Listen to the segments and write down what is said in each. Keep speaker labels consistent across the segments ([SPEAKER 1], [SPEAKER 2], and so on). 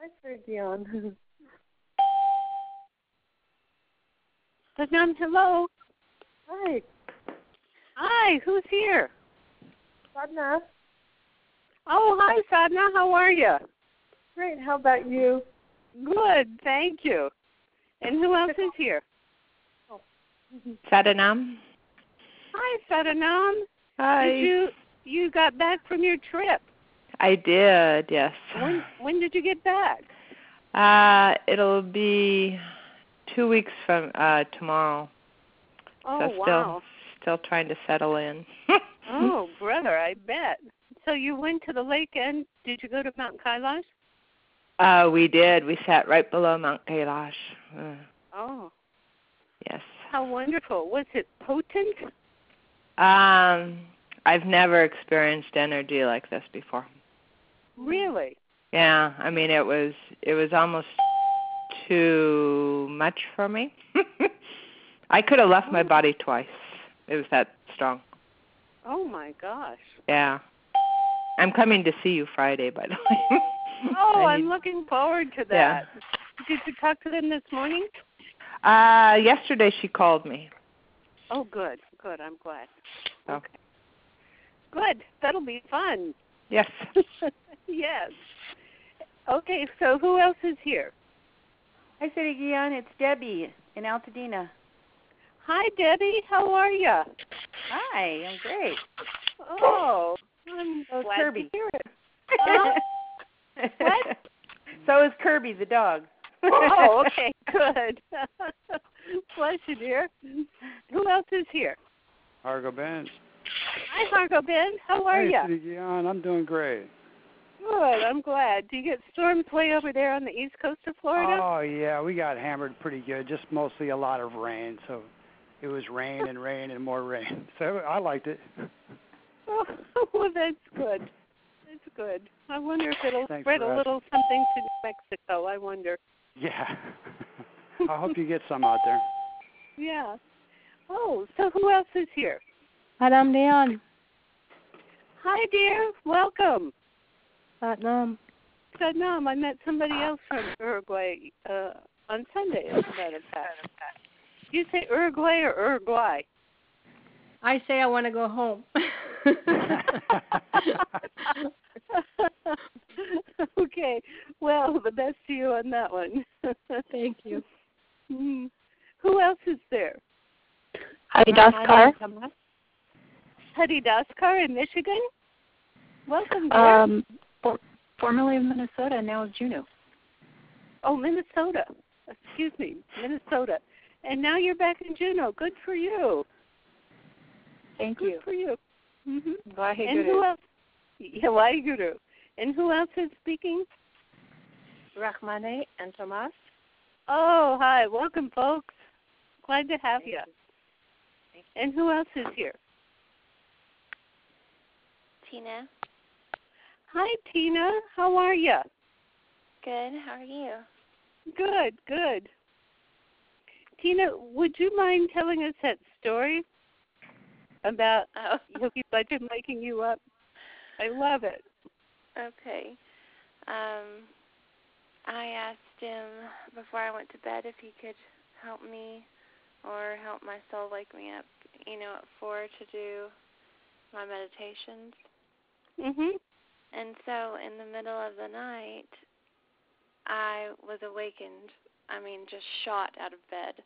[SPEAKER 1] Hi, Siri Gian.
[SPEAKER 2] Sadnam, hello.
[SPEAKER 1] Hi.
[SPEAKER 2] Hi, who's here?
[SPEAKER 1] Sadna.
[SPEAKER 2] Oh, hi, Sadna. How are you?
[SPEAKER 1] Great. How about you?
[SPEAKER 2] Good, thank you. And who else is here?
[SPEAKER 1] Oh.
[SPEAKER 3] Sadanam.
[SPEAKER 2] Hi, Sadanam.
[SPEAKER 3] Hi.
[SPEAKER 2] You got back from your trip?
[SPEAKER 3] I did, yes.
[SPEAKER 2] When did you get back?
[SPEAKER 3] It'll be 2 weeks from tomorrow.
[SPEAKER 2] Oh,
[SPEAKER 3] so
[SPEAKER 2] wow.
[SPEAKER 3] Still trying to settle in.
[SPEAKER 2] Oh, brother, I bet. So you went to the lake and did you go to Mount Kailash?
[SPEAKER 3] We did. We sat right below Mount Kailash.
[SPEAKER 2] Oh.
[SPEAKER 3] Yes.
[SPEAKER 2] How wonderful. Was it potent?
[SPEAKER 3] I've never experienced energy like this before.
[SPEAKER 2] Really?
[SPEAKER 3] Yeah, I mean it was almost too much for me. I could have left my body twice. It was that strong.
[SPEAKER 2] Oh my gosh.
[SPEAKER 3] Yeah. I'm coming to see you Friday, by the way.
[SPEAKER 2] Oh, I'm looking forward to that.
[SPEAKER 3] Yeah.
[SPEAKER 2] Did you talk to them this morning?
[SPEAKER 3] Yesterday she called me.
[SPEAKER 2] Oh, good. Good. I'm glad.
[SPEAKER 3] So.
[SPEAKER 2] Okay. Good. That'll be fun.
[SPEAKER 3] Yes.
[SPEAKER 2] Yes. Okay, so who else is here?
[SPEAKER 4] Hi, Siri Gian. It's Debbie in Altadena.
[SPEAKER 2] Hi, Debbie. How are you?
[SPEAKER 4] Hi, I'm great.
[SPEAKER 2] Oh, I'm
[SPEAKER 4] So is
[SPEAKER 2] glad
[SPEAKER 4] Kirby.
[SPEAKER 2] to hear it. What?
[SPEAKER 4] So is Kirby, the dog.
[SPEAKER 2] Oh, okay, good. Bless you, dear. Who else is here?
[SPEAKER 5] Hargo Ben.
[SPEAKER 2] Hi, Hargo Ben. How are you?
[SPEAKER 5] Hey, Siri Gian. I'm doing great.
[SPEAKER 2] Good, I'm glad. Do you get storms way over there on the east coast of Florida?
[SPEAKER 5] Oh, yeah, we got hammered pretty good, just mostly a lot of rain. So it was rain and rain and more rain. So I liked it.
[SPEAKER 2] Oh, well, that's good. That's good. I wonder if it'll
[SPEAKER 5] Thanks
[SPEAKER 2] spread
[SPEAKER 5] for
[SPEAKER 2] a little something to New Mexico. I wonder.
[SPEAKER 5] Yeah. I hope you get some out there.
[SPEAKER 2] Yeah. Oh, so who else is here?
[SPEAKER 1] Madam Leon.
[SPEAKER 2] Hi, dear. Welcome.
[SPEAKER 1] Satnam.
[SPEAKER 2] Sadnam, I met somebody else from Uruguay on Sunday, as a matter of fact. Do you say Uruguay or Uruguay?
[SPEAKER 1] I say I want to go home.
[SPEAKER 2] Okay. Well, the best to you on that one.
[SPEAKER 1] Thank you.
[SPEAKER 2] Mm. Who else is there?
[SPEAKER 1] Hadi Daskar.
[SPEAKER 2] Hadi Daskar in Michigan? Welcome, dear.
[SPEAKER 6] Formerly of Minnesota, now of Juneau.
[SPEAKER 2] Oh, Minnesota. Excuse me, Minnesota. And now you're back in Juneau. Good for you.
[SPEAKER 6] Thank
[SPEAKER 2] Good
[SPEAKER 6] you.
[SPEAKER 2] for you. Mm-hmm.
[SPEAKER 6] Waheguru.
[SPEAKER 2] And who else? Yeah, Waheguru. And who else is speaking?
[SPEAKER 6] Rahmane and Tomas.
[SPEAKER 2] Oh, hi. Welcome, folks. Glad to have you. And who else is here?
[SPEAKER 7] Tina.
[SPEAKER 2] Hi, Tina. How are you?
[SPEAKER 7] Good. How are you?
[SPEAKER 2] Good, good. Tina, would you mind telling us that story about Yogi Bhajan waking you up? I love it.
[SPEAKER 7] Okay. I asked him before I went to bed if he could help me or help my soul wake me up, at 4 to do my meditations.
[SPEAKER 2] Mhm.
[SPEAKER 7] And so in the middle of the night, I was awakened, just shot out of bed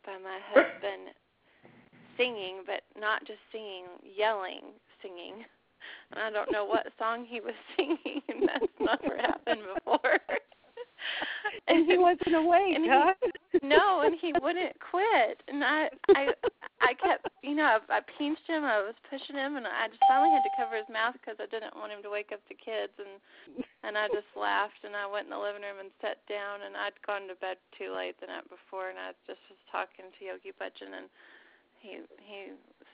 [SPEAKER 7] by my husband singing, but not just singing, yelling, singing. And I don't know what song he was singing, and that's never happened before.
[SPEAKER 2] And he wasn't awake, huh?
[SPEAKER 7] No, and he wouldn't quit. And I kept, I pinched him, I was pushing him, and I just finally had to cover his mouth because I didn't want him to wake up the kids. And I just laughed, and I went in the living room and sat down, and I'd gone to bed too late the night before, and I just was talking to Yogi Bhajan, and he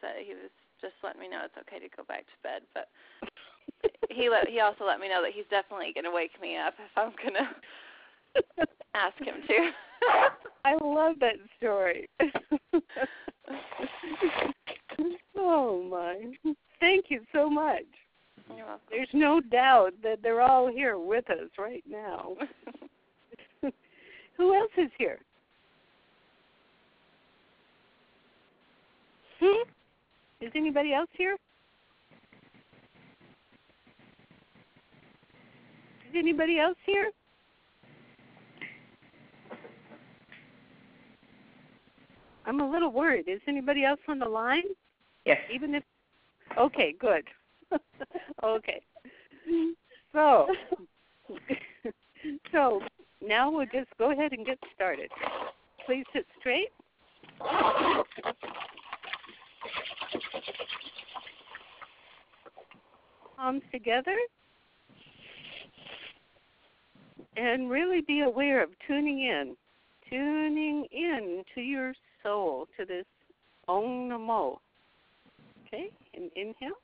[SPEAKER 7] said he was just letting me know it's okay to go back to bed, but he also let me know that he's definitely going to wake me up if I'm going to ask him to.
[SPEAKER 2] I love that story. Oh, my. Thank you so much.
[SPEAKER 7] You're welcome.
[SPEAKER 2] There's no doubt that they're all here with us right now. Who else is here? Is anybody else here? Is anybody else here? I'm a little worried. Is anybody else on the line?
[SPEAKER 3] Yes.
[SPEAKER 2] Even if. Okay, good. Okay. So now we'll just go ahead and get started. Please sit straight. Palms together. And really be aware of tuning in to your soul, to this Om Namo. Okay, and inhale.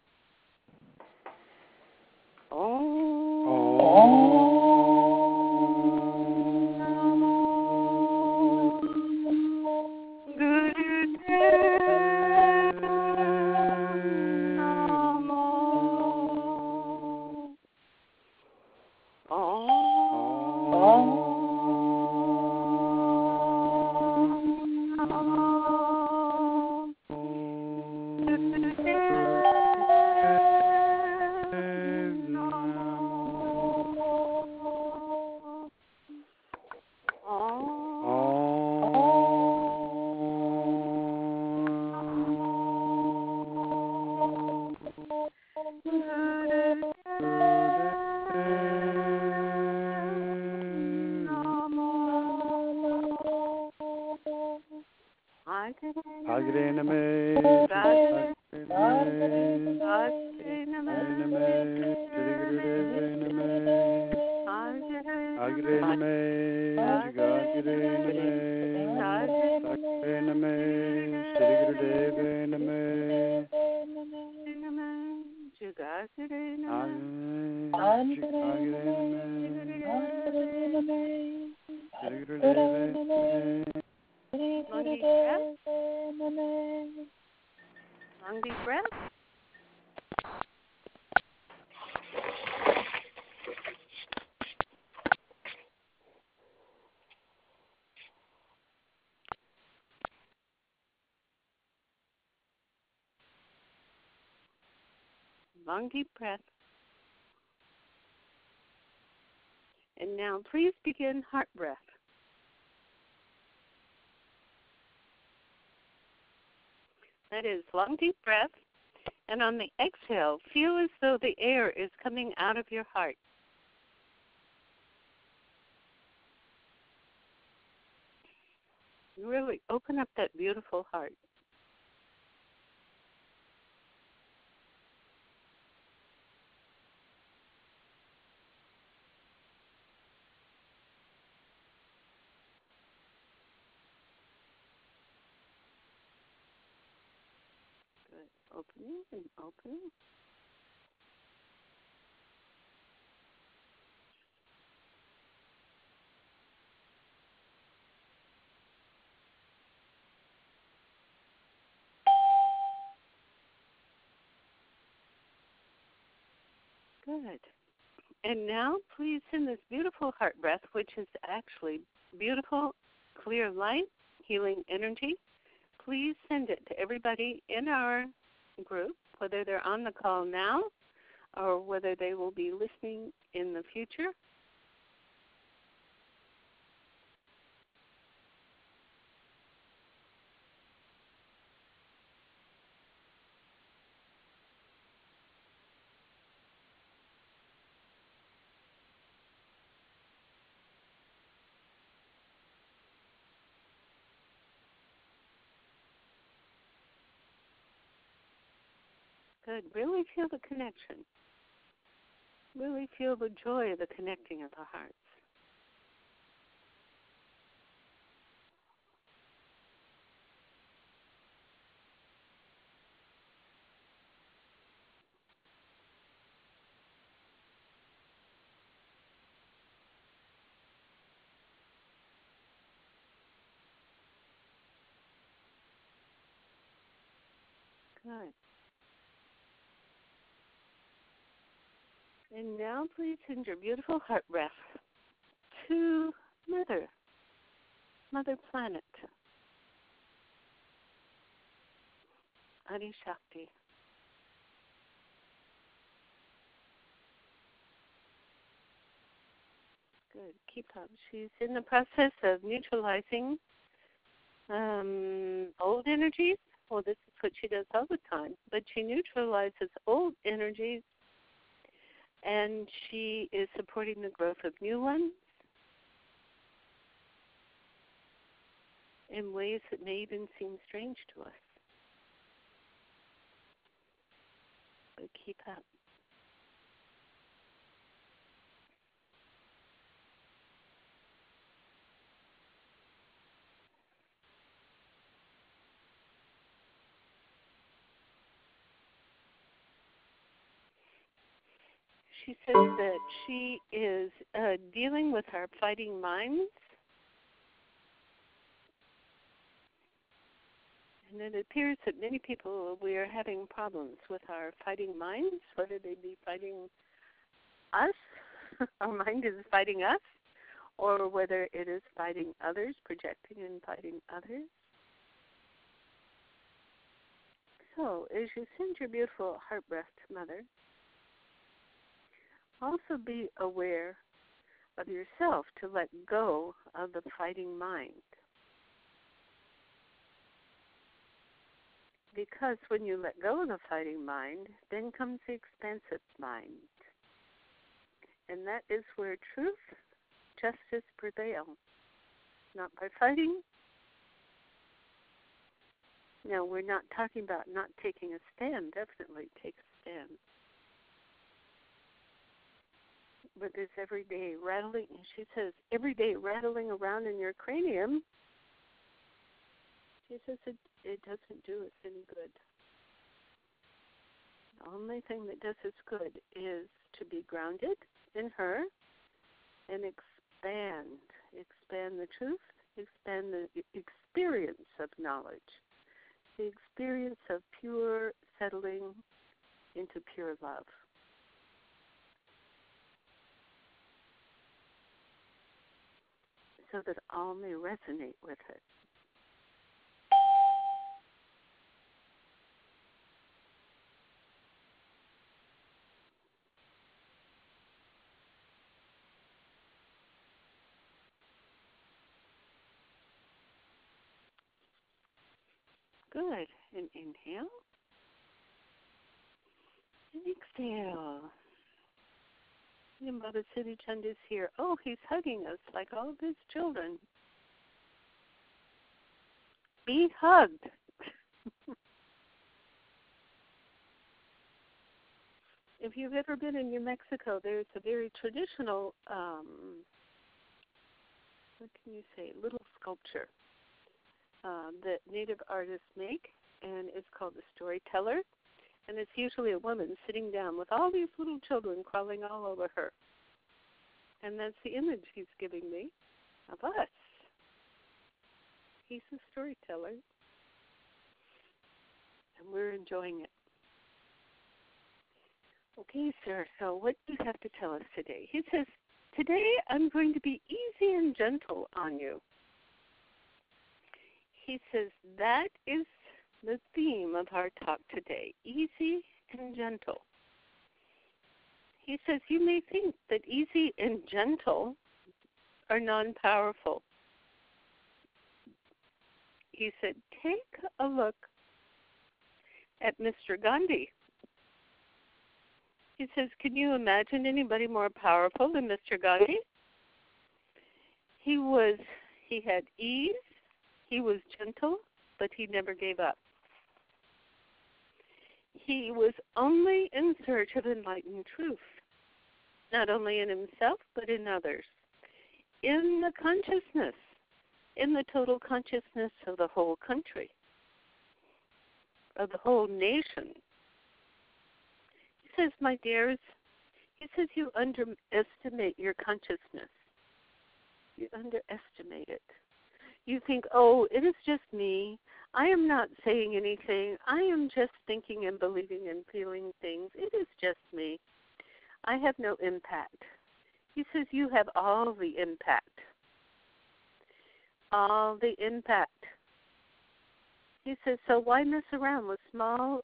[SPEAKER 2] Long deep breath. Long deep breath. And now please begin heart breath. That is long deep breath. And on the exhale, feel as though the air is coming out of your heart. Really open up that beautiful heart. Good. Opening and opening. Good. And now please send this beautiful heart breath, which is actually beautiful, clear light, healing energy. Please send it to everybody in our group, whether they're on the call now or whether they will be listening in the future. Good. Really feel the connection. Really feel the joy of the connecting of the hearts. Good. And now please send your beautiful heart breath to Mother, Mother Planet. Adi Shakti. Good. Keep up. She's in the process of neutralizing old energies. Well, this is what she does all the time. But she neutralizes old energies, and she is supporting the growth of new ones in ways that may even seem strange to us. But keep up. She says that she is dealing with our fighting minds. And it appears that many people, we are having problems with our fighting minds, whether they be fighting us, our mind is fighting us, or whether it is fighting others, projecting and fighting others. So, as you send your beautiful heart breath to Mother, also be aware of yourself to let go of the fighting mind. Because when you let go of the fighting mind, then comes the expansive mind. And that is where truth, justice prevail. Not by fighting. No, we're not talking about not taking a stand. Definitely take a stand. But this everyday rattling, she says, everyday rattling around in your cranium, she says it doesn't do us any good. The only thing that does us good is to be grounded in her and expand the truth, expand the experience of knowledge, the experience of pure settling into pure love. So that all may resonate with it. Good. And inhale. And exhale. And Baba Siri Chand is here. Oh, he's hugging us like all of his children. Be hugged. If you've ever been in New Mexico, there's a very traditional, what can you say, little sculpture that Native artists make, and it's called the Storyteller. And it's usually a woman sitting down with all these little children crawling all over her. And that's the image he's giving me of us. He's a storyteller. And we're enjoying it. Okay, sir, so what do you have to tell us today? He says, today I'm going to be easy and gentle on you. He says, that is the theme of our talk today, easy and gentle. He says, you may think that easy and gentle are non-powerful. He said, take a look at Mr. Gandhi. He says, can you imagine anybody more powerful than Mr. Gandhi? He had ease, he was gentle, but he never gave up. He was only in search of enlightened truth, not only in himself, but in others. In the consciousness, in the total consciousness of the whole country, of the whole nation. He says, my dears, he says you underestimate your consciousness. You underestimate it. You think, oh, it is just me. I am not saying anything. I am just thinking and believing and feeling things. It is just me. I have no impact. He says you have all the impact. all the impact. He says, so why mess around with small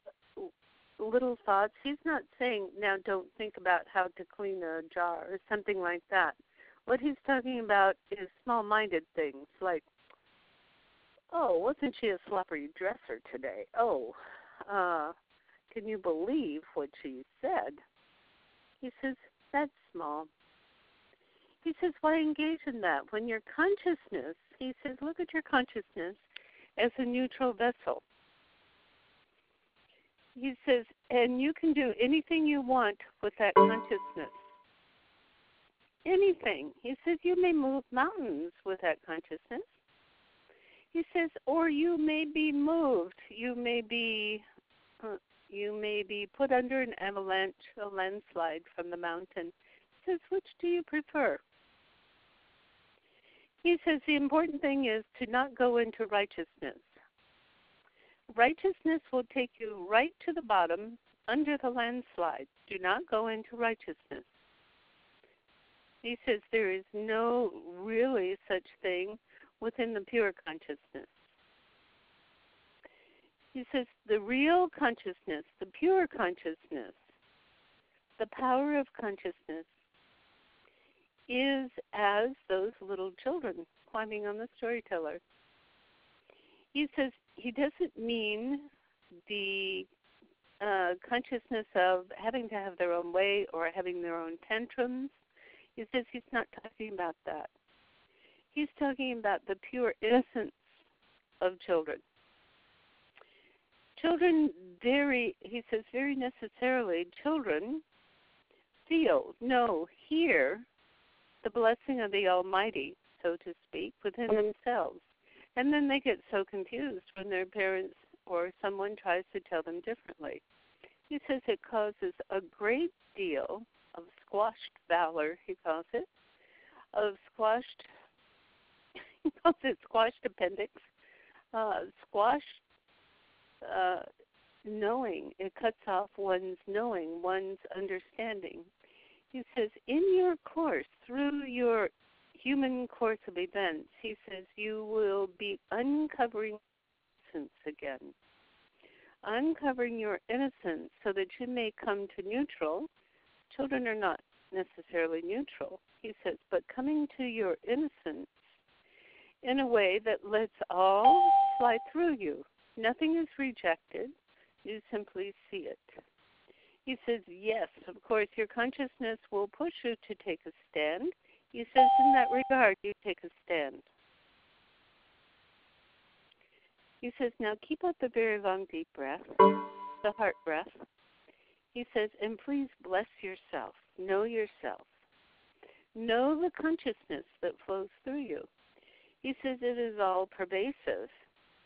[SPEAKER 2] little thoughts? He's not saying, now don't think about how to clean a jar or something like that. What he's talking about is small-minded things like, oh, wasn't she a sloppy dresser today? Oh, can you believe what she said? He says, that's small. He says, why engage in that? When your consciousness, he says, look at your consciousness as a neutral vessel. He says, and you can do anything you want with that consciousness. Anything. He says, you may move mountains with that consciousness. He says, or you may be moved. You may be put under an avalanche, a landslide from the mountain. He says, which do you prefer? He says, the important thing is to not go into righteousness. Righteousness will take you right to the bottom, under the landslide. Do not go into righteousness. He says, there is no really such thing within the pure consciousness. He says, the real consciousness, the pure consciousness, the power of consciousness is as those little children climbing on the storyteller. He says he doesn't mean the consciousness of having to have their own way or having their own tantrums. He says he's not talking about that. He's talking about the pure innocence of children. Children he says very necessarily, children feel, know, hear the blessing of the Almighty, so to speak, within themselves. And then they get so confused when their parents or someone tries to tell them differently. He says it causes a great deal of squashed valor, he calls it, of squashed appendix, squashed knowing. It cuts off one's knowing, one's understanding. He says, in your course, through your human course of events, he says, you will be uncovering innocence again. Uncovering your innocence so that you may come to neutral. Children are not necessarily neutral, he says, but coming to your innocence in a way that lets all slide through you. Nothing is rejected. You simply see it. He says, yes, of course, your consciousness will push you to take a stand. He says, in that regard, you take a stand. He says, now keep up the very long, deep breath, the heart breath. He says, and please bless yourself. Know yourself. Know the consciousness that flows through you. He says it is all pervasive.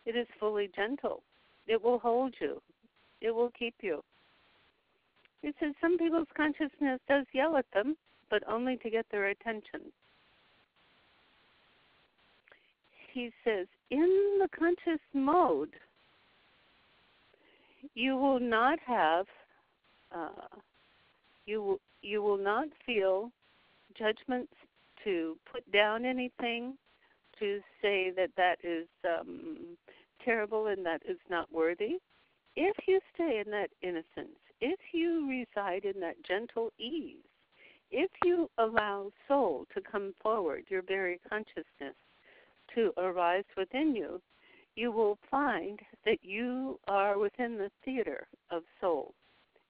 [SPEAKER 2] It is fully gentle. It will hold you. It will keep you. He says some people's consciousness does yell at them, but only to get their attention. He says, in the conscious mode, you will not have, you will not feel judgments to put down anything, to say that that is terrible and that is not worthy. If you stay in that innocence, if you reside in that gentle ease, if you allow soul to come forward, your very consciousness to arise within you, you will find that you are within the theater of soul.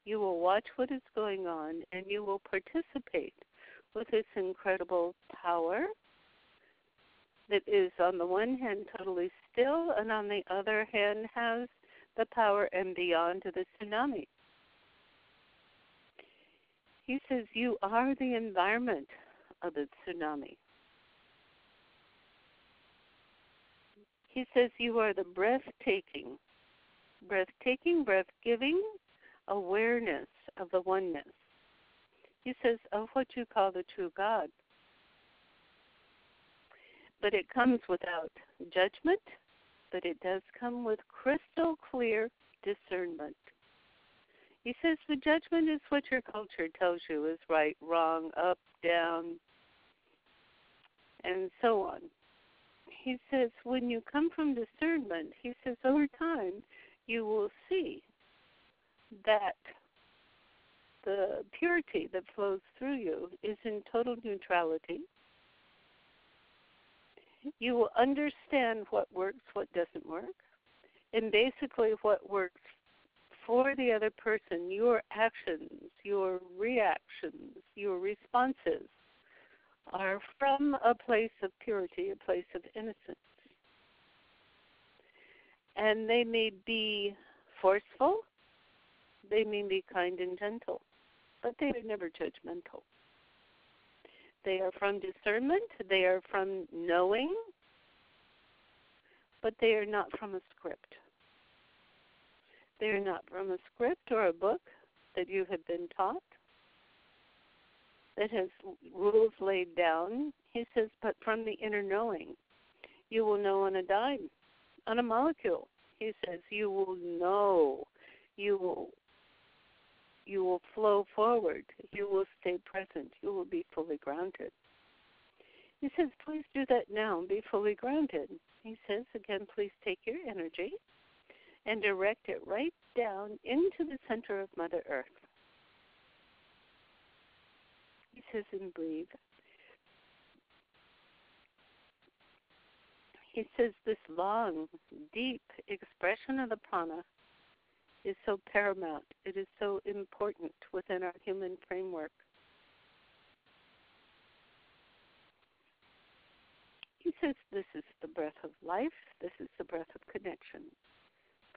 [SPEAKER 2] You will watch what is going on and you will participate with this incredible power that is on the one hand totally still and on the other hand has the power and beyond to the tsunami. He says you are the environment of the tsunami. He says you are the breathtaking, breath-giving awareness of the oneness. He says of what you call the true God. But it comes without judgment, but it does come with crystal clear discernment. He says the judgment is what your culture tells you is right, wrong, up, down, and so on. he says, when you come from discernment, he says, over time, you will see that the purity that flows through you is in total neutrality. You will understand what works, what doesn't work, and basically what works for the other person, your actions, your reactions, your responses are from a place of purity, a place of innocence. And they may be forceful, they may be kind and gentle, but they are never judgmental. They are from discernment, they are from knowing, but they are not from a script. They are not from a script or a book that you have been taught that has rules laid down. He says, but from the inner knowing. You will know on a dime, on a molecule. He says, you will know. You will flow forward. You will stay present. You will be fully grounded. He says, please do that now and be fully grounded. He says, again, please take your energy and direct it right down into the center of Mother Earth. He says, and breathe. He says this long, deep expression of the prana is so paramount. It is so important within our human framework. He says this is the breath of life. This is the breath of connection.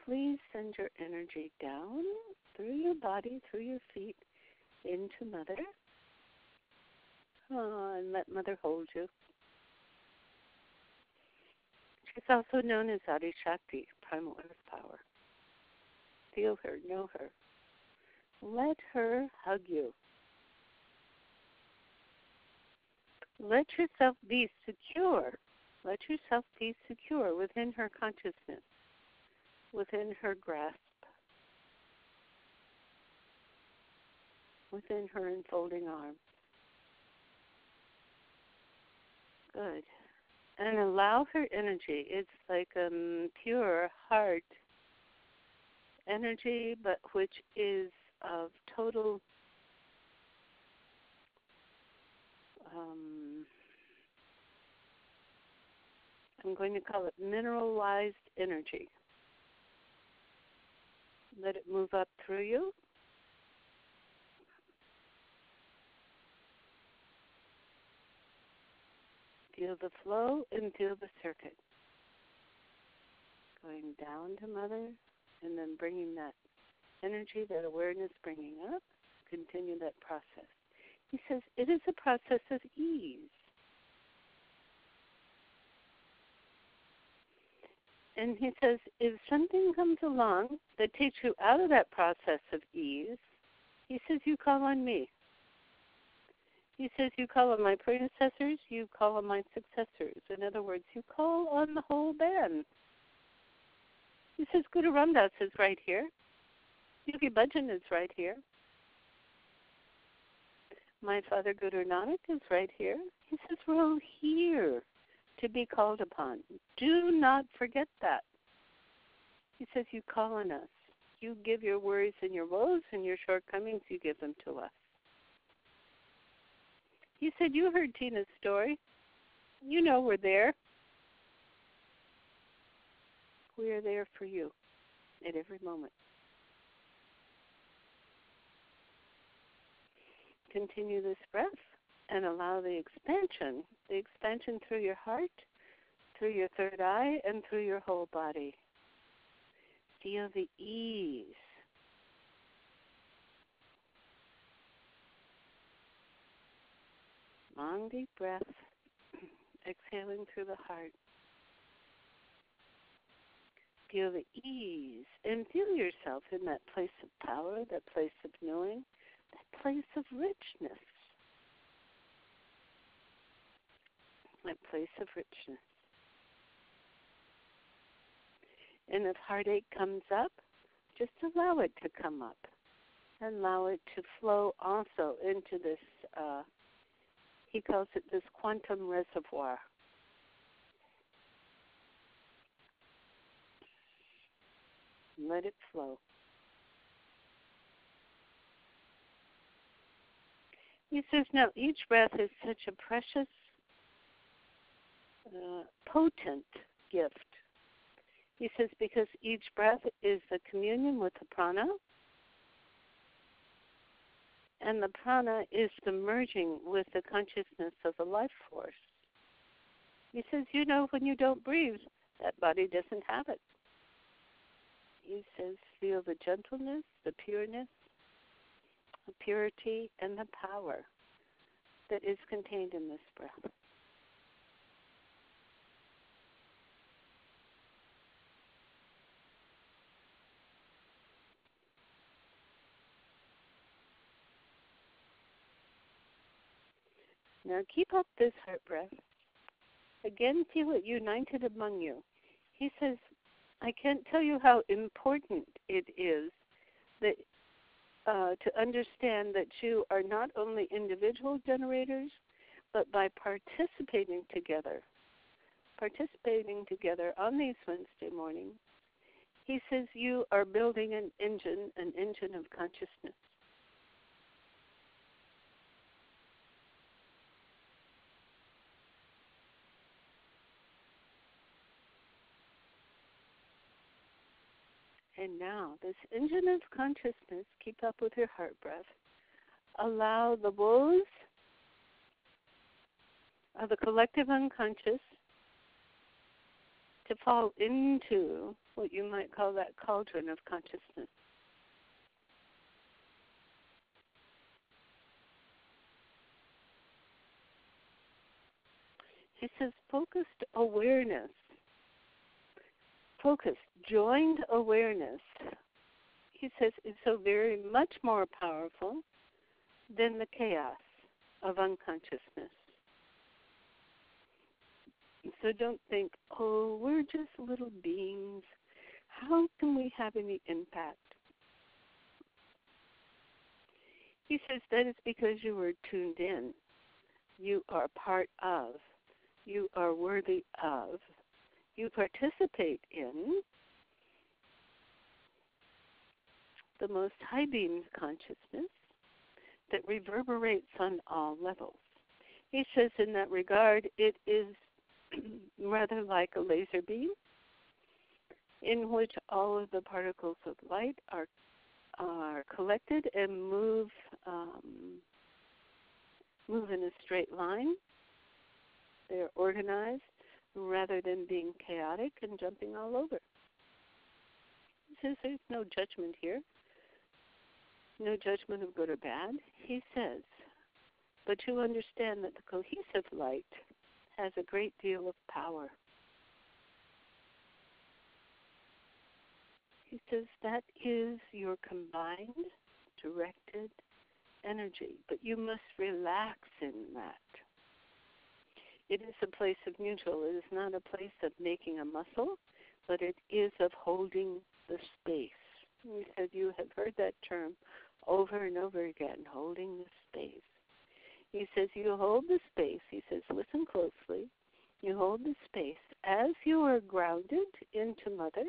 [SPEAKER 2] Please send your energy down through your body, through your feet, into Mother. And let Mother hold you. She's also known as Adi Shakti, primal earth power. Feel her, know her. Let her hug you. Let yourself be secure. Let yourself be secure within her consciousness, within her grasp, within her enfolding arms. Good. And allow her energy. It's like pure heart energy, but which is of total I'm going to call it mineralized energy. Let it move up through you. Feel the flow and feel the circuit. Going down to Mother and then bringing that energy, that awareness bringing up. Continue that process. He says it is a process of ease. And he says if something comes along that takes you out of that process of ease, he says you call on me. He says you call on my predecessors, you call on my successors. In other words, you call on the whole band. He says Guru Ramdas is right here. Yogi Bhajan is right here. My father Guru Nanak is right here. He says we're all here to be called upon. Do not forget that. He says you call on us. You give your worries and your woes and your shortcomings, you give them to us. He said, you heard Tina's story. You know we're there. We are there for you at every moment. Continue this breath and allow the expansion through your heart, through your third eye, and through your whole body. Feel the ease. Long, deep breath, exhaling through the heart. Feel the ease and feel yourself in that place of power, that place of knowing, that place of richness. That place of richness. And if heartache comes up, just allow it to come up. And allow it to flow also into this, he calls it this quantum reservoir. Let it flow. He says, now each breath is such a precious, potent gift. He says, because each breath is the communion with the prana, and the prana is the merging with the consciousness of the life force. He says, you know, when you don't breathe, that body doesn't have it. He says, feel the gentleness, the pureness, the purity, and the power that is contained in this breath. Now keep up this heart breath. Again, feel it united among you. He says, I can't tell you how important it is that to understand that you are not only individual generators, but by participating together on these Wednesday mornings, he says you are building an engine of consciousness. And now, this engine of consciousness, keep up with your heart breath. Allow the woes of the collective unconscious to fall into what you might call that cauldron of consciousness. He says focused awareness. Focused, joined awareness, he says, is so very much more powerful than the chaos of unconsciousness. So don't think, oh, we're just little beings. How can we have any impact? He says that is because you were tuned in. You are part of. You are worthy of. You participate in the most high beam consciousness that reverberates on all levels. He says in that regard, it is rather like a laser beam in which all of the particles of light are collected and move in a straight line. They're organized rather than being chaotic and jumping all over. He says there's no judgment here, no judgment of good or bad. He says, but you understand that the cohesive light has a great deal of power. He says that is your combined, directed energy, but you must relax in that. It is a place of neutral. It is not a place of making a muscle, but it is of holding the space. He said you have heard that term over and over again, holding the space. He says you hold the space. He says, listen closely. You hold the space as you are grounded into Mother,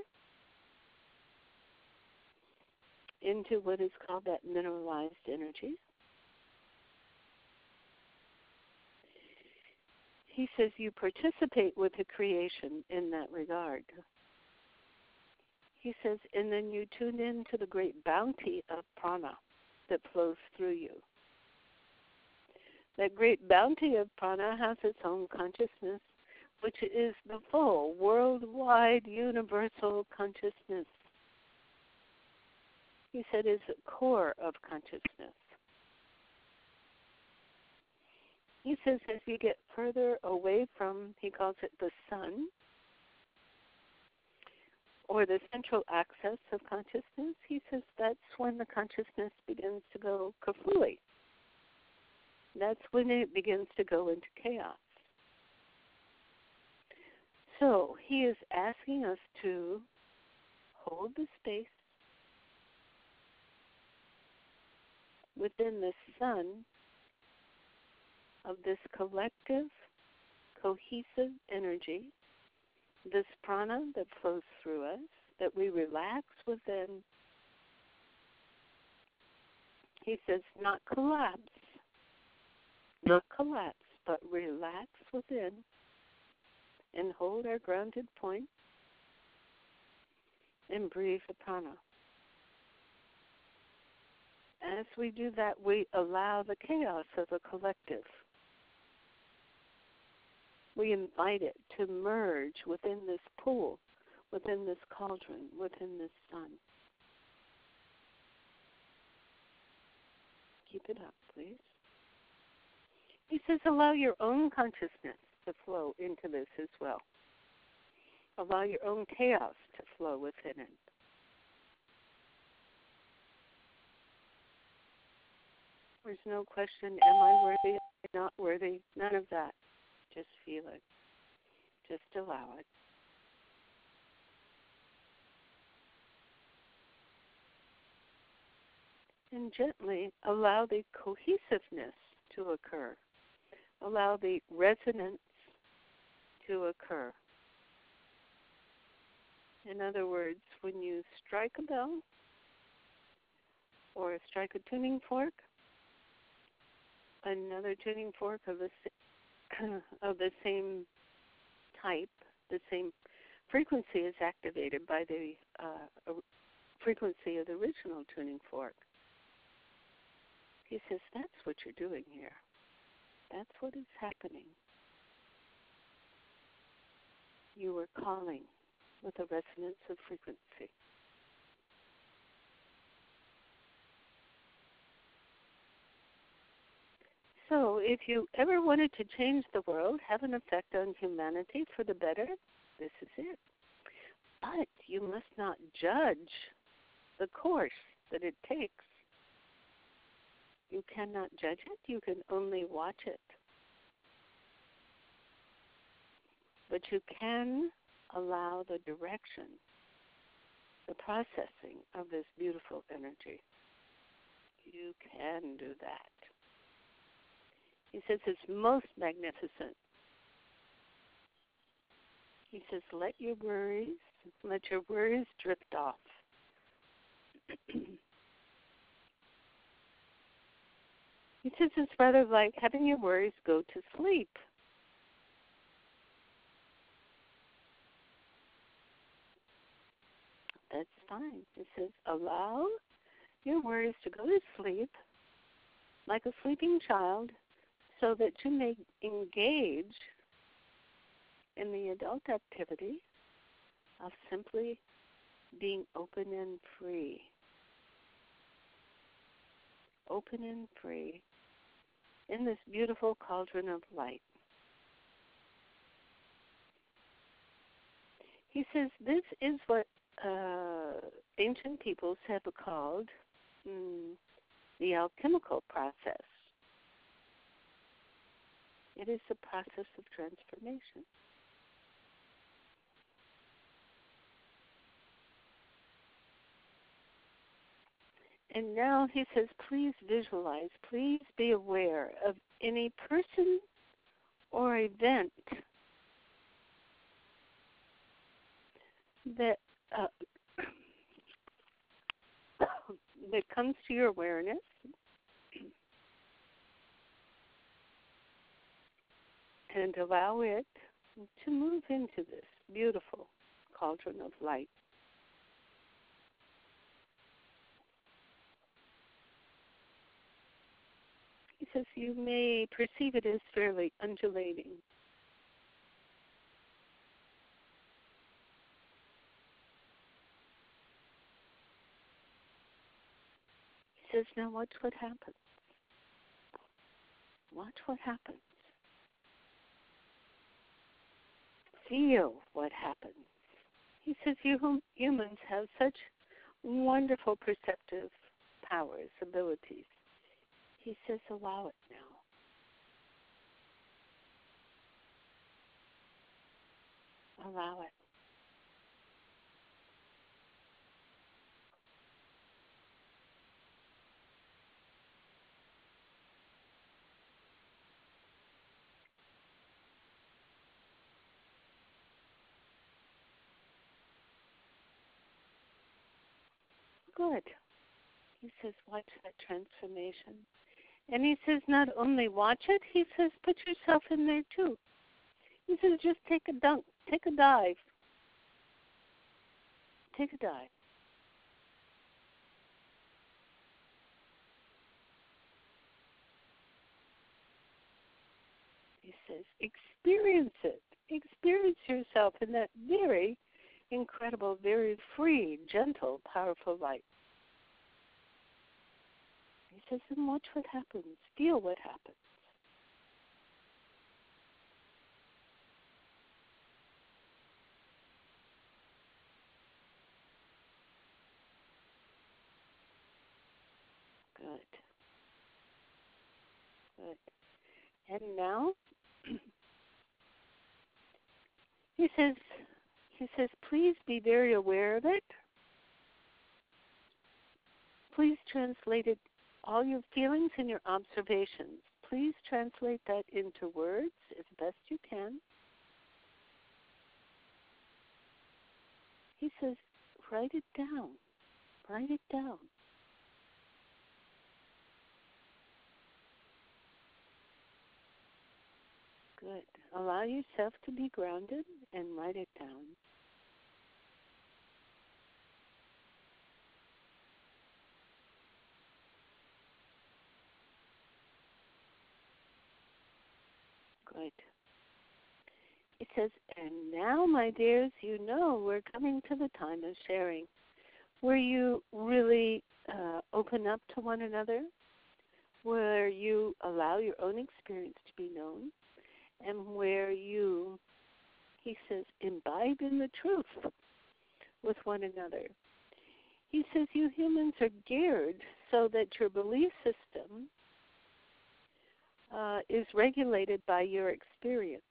[SPEAKER 2] into what is called that mineralized energy. He says you participate with the creation in that regard. He says, and then you tune in to the great bounty of prana that flows through you. That great bounty of prana has its own consciousness, which is the full, worldwide, universal consciousness. He said is the core of consciousness. He says as you get further away from, he calls it the sun, or the central axis of consciousness, he says that's when the consciousness begins to go kafui. That's when it begins to go into chaos. So he is asking us to hold the space within the sun of this collective, cohesive energy, this prana that flows through us, that we relax within. He says not collapse, but relax within and hold our grounded point and breathe the prana. As we do that, we allow the chaos of the collective. We invite it to merge within this pool, within this cauldron, within this sun. Keep it up, please. He says allow your own consciousness to flow into this as well. Allow your own chaos to flow within it. There's no question, am I worthy, am I not worthy? None of that. Just feel it. Just allow it. And gently allow the cohesiveness to occur. Allow the resonance to occur. In other words, when you strike a bell or strike a tuning fork, another tuning fork of the same type, the same frequency is activated by the frequency of the original tuning fork. He says, that's what you're doing here. That's what is happening. You are calling with a resonance of frequency. So if you ever wanted to change the world, have an effect on humanity for the better, this is it. But you must not judge the course that it takes. You cannot judge it. You can only watch it. But you can allow the direction, the processing of this beautiful energy. You can do that. He says it's most magnificent. He says, let your worries drift off. He says it's rather like having your worries go to sleep. That's fine. He says, allow your worries to go to sleep like a sleeping child so that you may engage in the adult activity of simply being open and free. Open and free in this beautiful cauldron of light. He says this is what ancient peoples have called the alchemical process. It is a process of transformation. And now he says, please visualize, please be aware of any person or event that that comes to your awareness. And allow it to move into this beautiful cauldron of light. He says you may perceive it as fairly undulating. He says, now watch what happens. Watch what happens. Feel what happens. He says humans have such wonderful perceptive powers, abilities. He says, allow it now. Allow it. Good. He says, watch that transformation. And he says, not only watch it, he says, put yourself in there too. He says, just take a dunk, take a dive. Take a dive. He says, experience it. Experience yourself in that very incredible, very free, gentle, powerful light. He says, and watch what happens. Feel what happens. Good. Good. And now, he says, please be very aware of it. Please translate it, all your feelings and your observations. Please translate that into words as best you can. He says, write it down. Write it down. Good. Allow yourself to be grounded and write it down. Good. It says, and now, my dears, you know we're coming to the time of sharing, where you really open up to one another, where you allow your own experience to be known, and where you, he says, imbibe in the truth with one another. He says you humans are geared so that your belief system is regulated by your experience.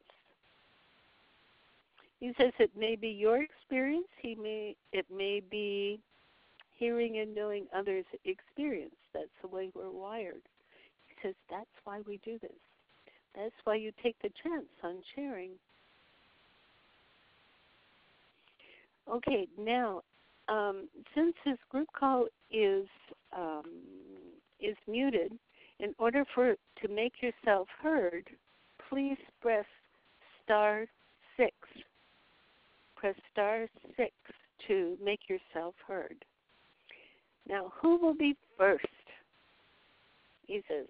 [SPEAKER 2] He says it may be your experience, it may be hearing and knowing others' experience. That's the way we're wired. He says that's why we do this. That's why you take the chance on sharing. Okay, now, since this group call is muted, in order to make yourself heard, please press *6. Press *6 to make yourself heard. Now, who will be first? He says,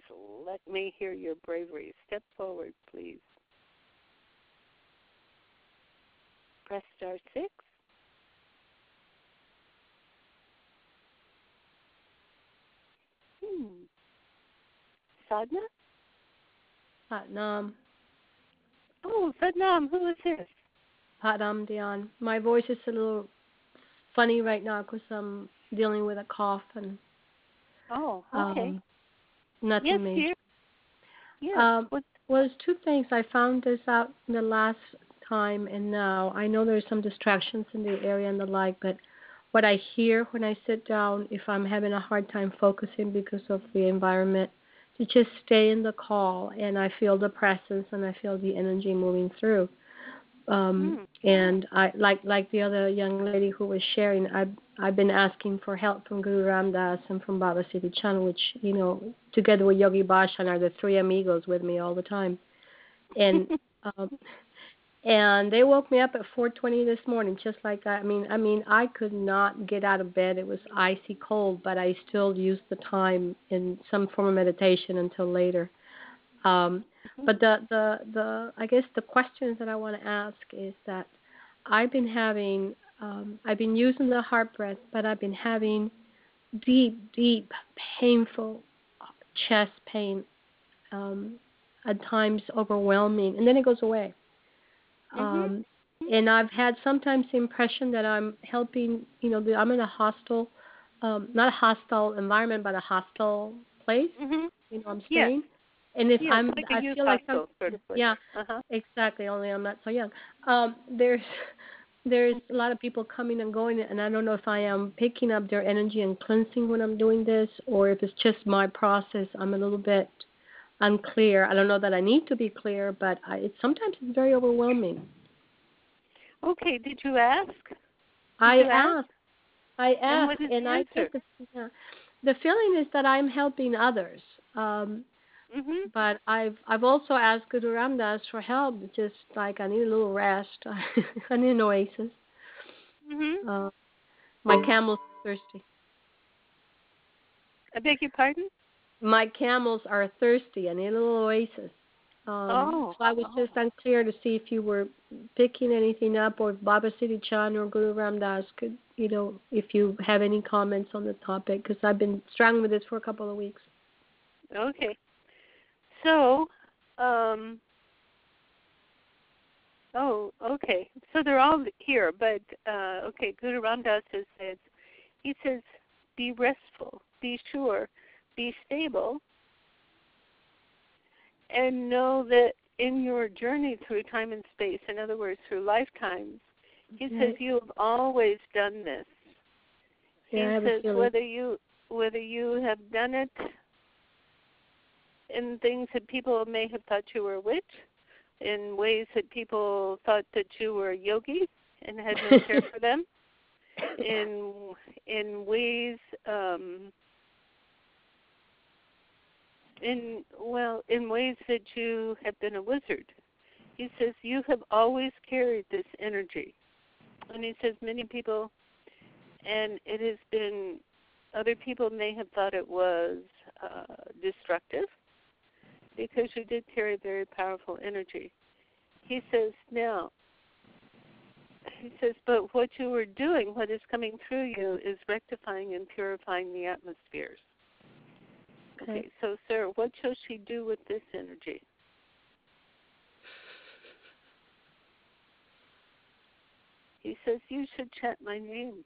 [SPEAKER 2] let me hear your bravery. Step forward, please. Press *6. Sadhna?
[SPEAKER 1] Patnam.
[SPEAKER 2] Oh, Sadnam, who is this?
[SPEAKER 1] Patnam Dion. My voice is a little funny right now because I'm dealing with a cough and.
[SPEAKER 2] Oh, okay.
[SPEAKER 1] Nothing major.
[SPEAKER 2] Yes.
[SPEAKER 1] Well, there's two things. I found this out the last time and now. I know there's some distractions in the area and the like, but what I hear when I sit down, if I'm having a hard time focusing because of the environment, to just stay in the call, and I feel the presence and I feel the energy moving through. And I like the other young lady who was sharing, I've been asking for help from Guru Ram Das and from Baba Siri Chand, which, you know, together with Yogi Bhajan are the three amigos with me all the time. And and they woke me up at 4:20 this morning, just like that. I mean, I could not get out of bed. It was icy cold, but I still used the time in some form of meditation until later. But the I guess the questions that I want to ask is that I've been having I've been using the heart breath, but I've been having deep, painful chest pain, at times overwhelming, and then it goes away. And I've had sometimes the impression that I'm helping, you know, I'm in a hostile, not a hostile environment, but a hostile place. You know what I'm saying? And if I feel like I'm,
[SPEAKER 2] sort of
[SPEAKER 1] exactly. Only I'm not so young. There's a lot of people coming and going, and I don't know if I am picking up their energy and cleansing when I'm doing this, or if it's just my process. I'm a little bit unclear. I don't know that I need to be clear, but sometimes it's very overwhelming.
[SPEAKER 2] Okay, did you ask?
[SPEAKER 1] I asked. I
[SPEAKER 2] And
[SPEAKER 1] asked,
[SPEAKER 2] what is
[SPEAKER 1] and
[SPEAKER 2] the
[SPEAKER 1] I
[SPEAKER 2] answer?
[SPEAKER 1] get the feeling is that I'm helping others. But I've also asked Guru Ramdas for help. Just like I need a little rest. I need an oasis. My camels are thirsty.
[SPEAKER 2] I beg your pardon?
[SPEAKER 1] My camels are thirsty. I need a little oasis. So I was just unclear to see if you were picking anything up, or if Baba Siri Chand or Guru Ramdas could, if you have any comments on the topic, because I've been struggling with this for a couple of weeks.
[SPEAKER 2] Okay. So, okay. So they're all here, but, okay, Guru Ramdas has said, he says, be restful, be sure, be stable, and know that in your journey through time and space, in other words, through lifetimes, he says you have always done this.
[SPEAKER 1] Yeah,
[SPEAKER 2] he says whether you have done it in things that people may have thought you were a witch, in ways that people thought that you were a yogi and had no care for them, in ways in ways that you have been a wizard. He says you have always carried this energy. And he says many people, and it has been, other people may have thought it was destructive, because you did carry very powerful energy. He says but what you were doing, what is coming through you, is rectifying and purifying the atmospheres. Okay, so sir, what shall she do with this energy? He says you should chant my name.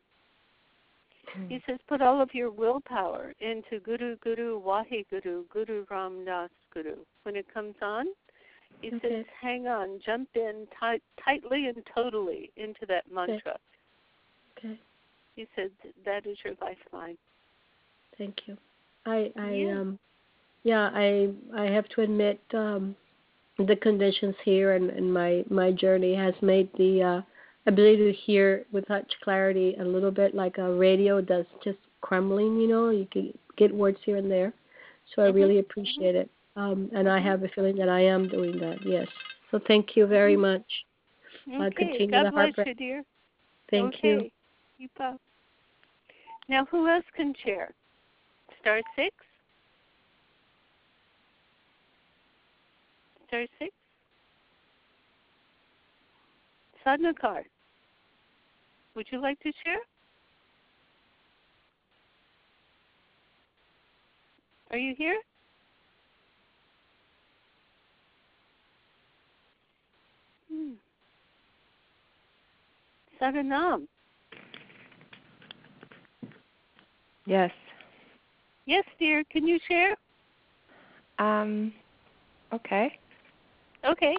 [SPEAKER 2] He says put all of your willpower into Guru Guru Wahi Guru, Guru Ram Das Guru. When it comes on, he says hang on, jump in tightly and totally into that mantra.
[SPEAKER 1] Okay.
[SPEAKER 2] He said that is your lifeline.
[SPEAKER 1] Thank you. I have to admit the conditions here and my journey has made the ability to hear with such clarity a little bit like a radio does, just crumbling, you can get words here and there. So I really appreciate it. And I have a feeling that I am doing that, yes. So thank you very much.
[SPEAKER 2] Okay, God bless you, dear.
[SPEAKER 1] Thank you.
[SPEAKER 2] You bet. Now, who else can share? Star 6? Star 6? Sadnakar, would you like to share? Are you here? Sadanam.
[SPEAKER 3] Yes.
[SPEAKER 2] Yes, dear. Can you share?
[SPEAKER 3] Okay.
[SPEAKER 2] Okay.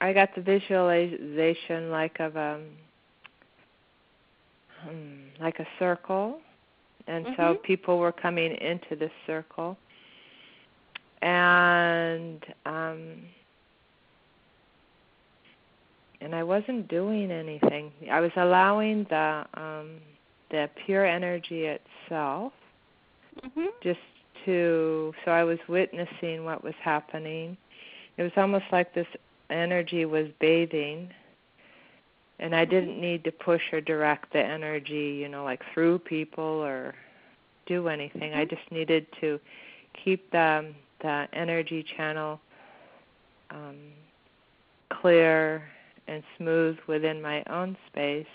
[SPEAKER 3] I got the visualization like of like a circle, and so people were coming into this circle, and I wasn't doing anything. I was allowing the pure energy itself just so I was witnessing what was happening. It was almost like this energy was bathing, and I didn't need to push or direct the energy, like through people or do anything. I just needed to keep the energy channel clear and smooth within my own space,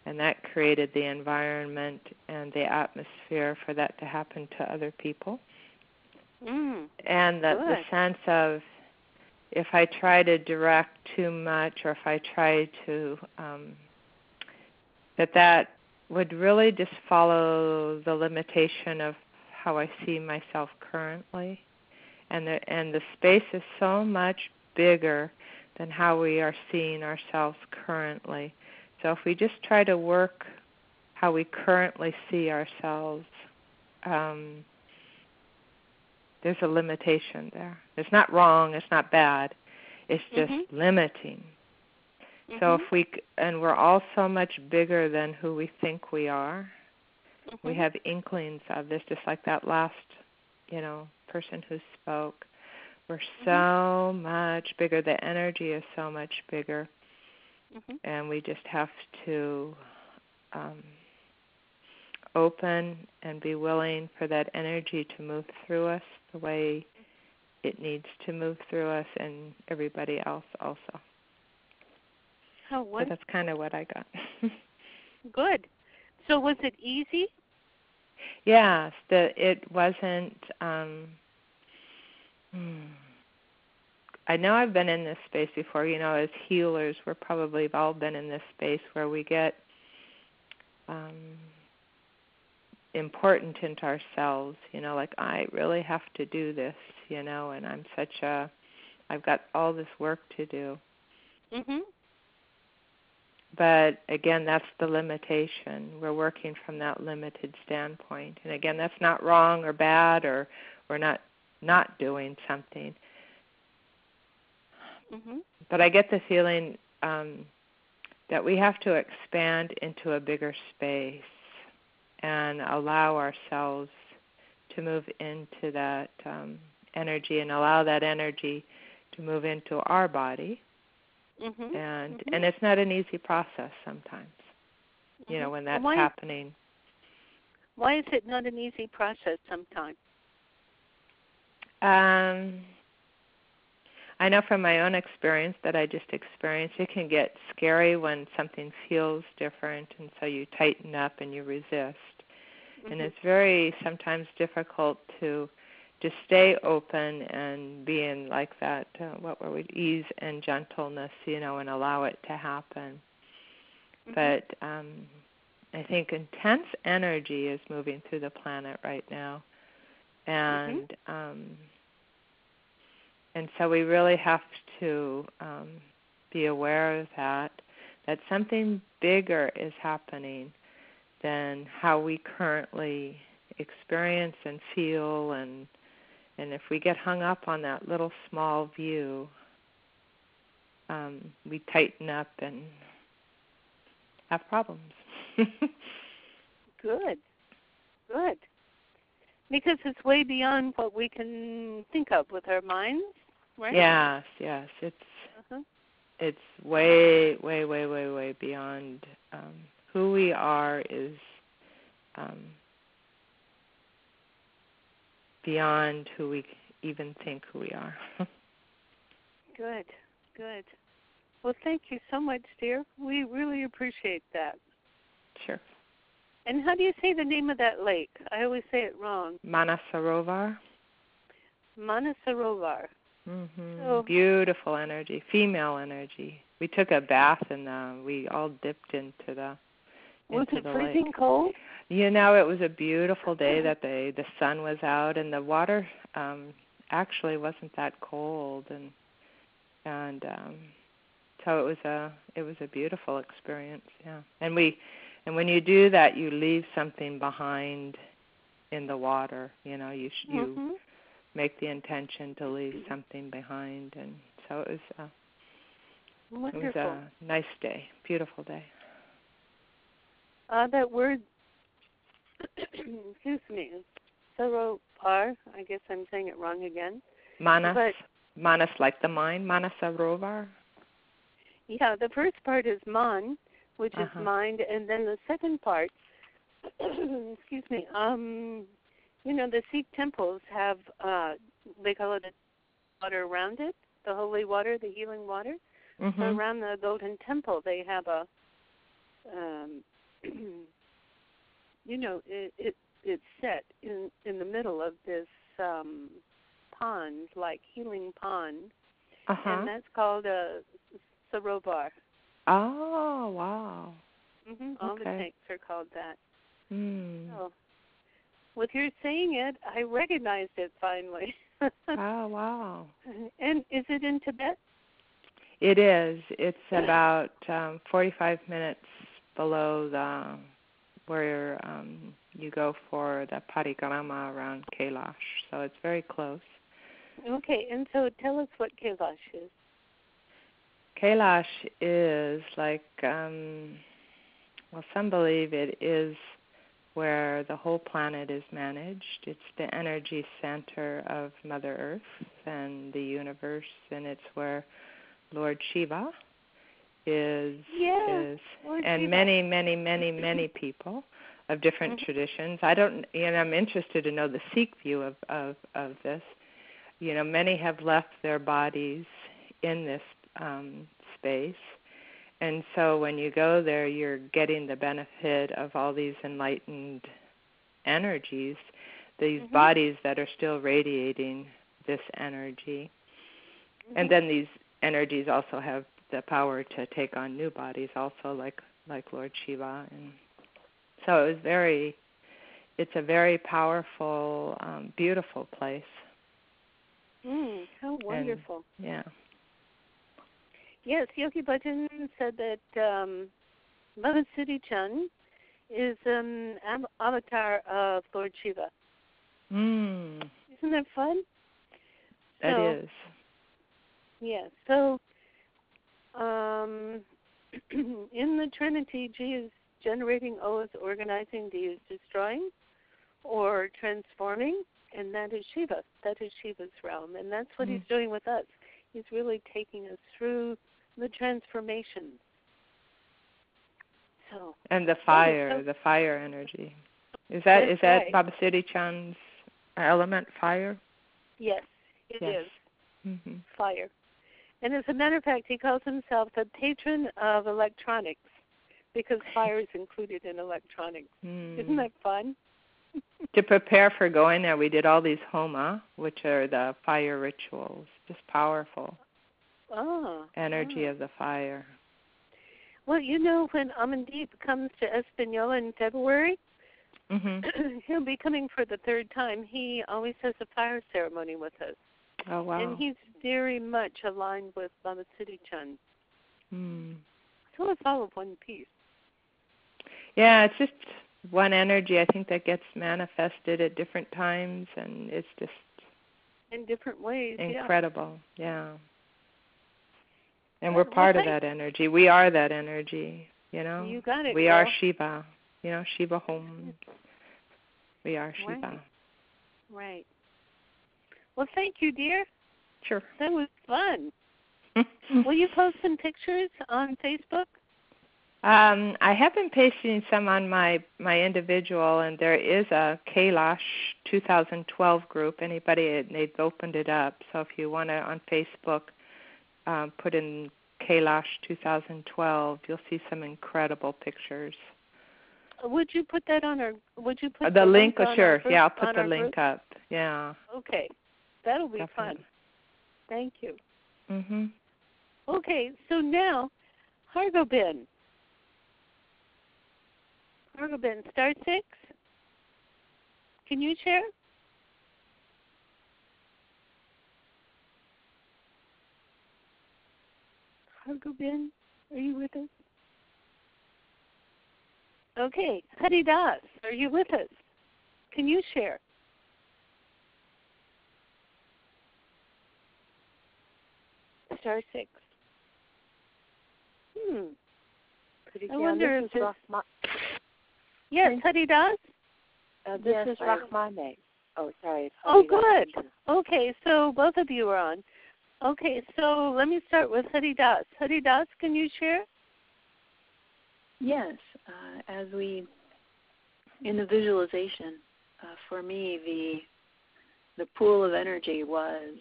[SPEAKER 3] and that created the environment and the atmosphere for that to happen to other people. And the sense of, if I try to direct too much, or if I try to, that would really just follow the limitation of how I see myself currently. And the space is so much bigger than how we are seeing ourselves currently. So if we just try to work how we currently see ourselves, there's a limitation there. It's not wrong, it's not bad, it's just limiting. So if we're all so much bigger than who we think we are. We have inklings of this, just like that last, person who spoke. We're so much bigger. The energy is so much bigger. And we just have to open and be willing for that energy to move through us the way it needs to move through us and everybody else also.
[SPEAKER 2] Oh,
[SPEAKER 3] so that's kind of what I got.
[SPEAKER 2] Good. So was it easy?
[SPEAKER 3] Yes, it wasn't. I know I've been in this space before. As healers, we're probably have all been in this space where we get important into ourselves. Like I really have to do this. And I've got all this work to do. But again, that's the limitation. We're working from that limited standpoint. And again, that's not wrong or bad, or we're not doing something. But I get the feeling that we have to expand into a bigger space and allow ourselves to move into that energy and allow that energy to move into our body. And it's not an easy process sometimes, when that's happening.
[SPEAKER 2] Why is it not an easy process sometimes?
[SPEAKER 3] I know from my own experience that I just experienced, it can get scary when something feels different, and so you tighten up and you resist. And it's very sometimes difficult to just stay open and be in like that, ease and gentleness, and allow it to happen. But I think intense energy is moving through the planet right now. And so we really have to be aware of that something bigger is happening than how we currently experience and feel, and if we get hung up on that little small view, we tighten up and have problems.
[SPEAKER 2] Good. Because it's way beyond what we can think of with our minds, right?
[SPEAKER 3] Yes. It's way, way, way, way, way beyond who we are is beyond who we even think who we are.
[SPEAKER 2] Good. Well, thank you so much, dear. We really appreciate that.
[SPEAKER 3] Sure.
[SPEAKER 2] And how do you say the name of that lake? I always say it wrong.
[SPEAKER 3] Manasarovar.
[SPEAKER 2] Manasarovar.
[SPEAKER 3] So, beautiful energy, female energy. We took a bath and we all dipped into the
[SPEAKER 2] Was it freezing
[SPEAKER 3] lake.
[SPEAKER 2] Cold?
[SPEAKER 3] It was a beautiful day that the sun was out and the water actually wasn't that cold, and so it was a beautiful experience. Yeah, and when you do that, you leave something behind in the water. You make the intention to leave something behind, and so it was a nice day, beautiful day.
[SPEAKER 2] That word, excuse me, Saropar, I guess I'm saying it wrong again.
[SPEAKER 3] Manas like the mind, Manasarovar.
[SPEAKER 2] Yeah, the first part is man, which is mind, and then the second part, excuse me, the Sikh temples have, they call it water around it, the holy water, the healing water. So around the Golden Temple, they have a, it's set in the middle of this pond, like healing pond, and that's called a Sarovar.
[SPEAKER 3] Oh, wow.
[SPEAKER 2] All the tanks are called that.
[SPEAKER 3] So,
[SPEAKER 2] with your saying it, I recognized it finally.
[SPEAKER 3] Oh, wow.
[SPEAKER 2] And is it in Tibet?
[SPEAKER 3] It is. It's about 45 minutes below where you go for the parikrama around Kailash. So it's very close.
[SPEAKER 2] Okay, and so tell us what Kailash is.
[SPEAKER 3] Kailash is like, well, some believe it is where the whole planet is managed. It's the energy center of Mother Earth and the universe, and it's where Lord Shiva is,
[SPEAKER 2] Lord
[SPEAKER 3] and
[SPEAKER 2] Shiva.
[SPEAKER 3] many people of different traditions. I'm interested to know the Sikh view of this. Many have left their bodies in this space. And so when you go there, you're getting the benefit of all these enlightened energies, these bodies that are still radiating this energy. And then these energies also have the power to take on new bodies also, like Lord Shiva. And so it's a very powerful, beautiful place.
[SPEAKER 2] How wonderful.
[SPEAKER 3] And, yeah.
[SPEAKER 2] Yes, Yogi Bhajan said that Baba Siri Chand is an avatar of Lord Shiva. Isn't that fun?
[SPEAKER 3] That is.
[SPEAKER 2] Yeah, so in the Trinity, G is generating, O is organizing, D is destroying or transforming, and that is Shiva. That is Shiva's realm, and that's what he's doing with us. He's really taking us through the transformations. So.
[SPEAKER 3] And the fire energy. Is that
[SPEAKER 2] right.
[SPEAKER 3] Baba Siri Chand's element, fire?
[SPEAKER 2] Yes, it is.
[SPEAKER 3] Mm-hmm.
[SPEAKER 2] Fire. And as a matter of fact, he calls himself the patron of electronics because fire is included in electronics. Isn't that fun?
[SPEAKER 3] To prepare for going there, we did all these homa, which are the fire rituals, just powerful energy of the fire.
[SPEAKER 2] Well, when Amandeep comes to Espanola in February, he'll be coming for the third time. He always has a fire ceremony with us.
[SPEAKER 3] Oh, wow.
[SPEAKER 2] And he's very much aligned with Baba Siri Chand. So it's all of one piece. Yeah,
[SPEAKER 3] it's just one energy, I think, that gets manifested at different times, and it's just
[SPEAKER 2] in different ways.
[SPEAKER 3] Incredible, And we're part of that energy. We are that energy,
[SPEAKER 2] You got it,
[SPEAKER 3] We are Shiva, Shiva Home. We are Shiva.
[SPEAKER 2] Right. Well, thank you, dear.
[SPEAKER 3] Sure.
[SPEAKER 2] That was fun. Will you post some pictures on Facebook?
[SPEAKER 3] I have been pasting some on my individual, and there is a Kailash 2012 group. They've opened it up. So if you want to, on Facebook, put in Kailash 2012, you'll see some incredible pictures.
[SPEAKER 2] Would you put that on our? Would you put
[SPEAKER 3] the link?
[SPEAKER 2] On
[SPEAKER 3] sure.
[SPEAKER 2] Our
[SPEAKER 3] I'll put the
[SPEAKER 2] link
[SPEAKER 3] group up. Yeah.
[SPEAKER 2] Okay, that'll be
[SPEAKER 3] Definitely.
[SPEAKER 2] fun. Thank you.
[SPEAKER 3] Mhm.
[SPEAKER 2] Okay, so now, Hargobin, star 6. Can you share? Hargobin, are you with us? Okay, Haridas, are you with us? Can you share? Star 6. I wonder if this... Yes, Haridas?
[SPEAKER 6] This is Rahmane. Oh, sorry.
[SPEAKER 2] Oh, good. Okay, so both of you are on. Okay, so let me start with Haridas. Haridas, can you share?
[SPEAKER 6] Yes. In the visualization, for me, the pool of energy was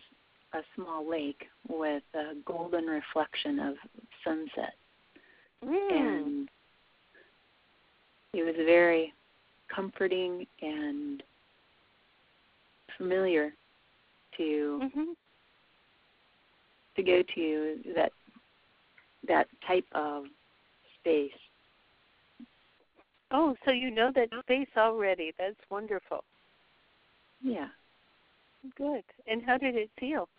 [SPEAKER 6] a small lake with a golden reflection of sunset. And it was very comforting and familiar to go to that type of space.
[SPEAKER 2] Oh, so you know that space already. That's wonderful.
[SPEAKER 6] Yeah.
[SPEAKER 2] Good. And how did it feel?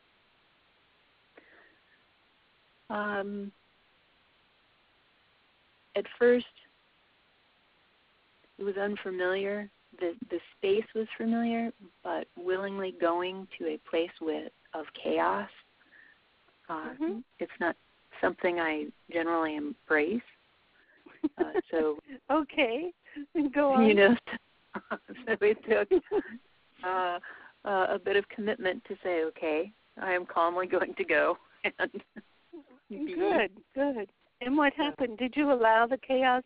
[SPEAKER 6] At first, it was unfamiliar. The space was familiar, but willingly going to a place of chaos, it's not something I generally embrace. So
[SPEAKER 2] okay, go on.
[SPEAKER 6] You know, so it took a bit of commitment to say, okay, I am calmly going to go and be.
[SPEAKER 2] Good. And what happened? Did you allow the chaos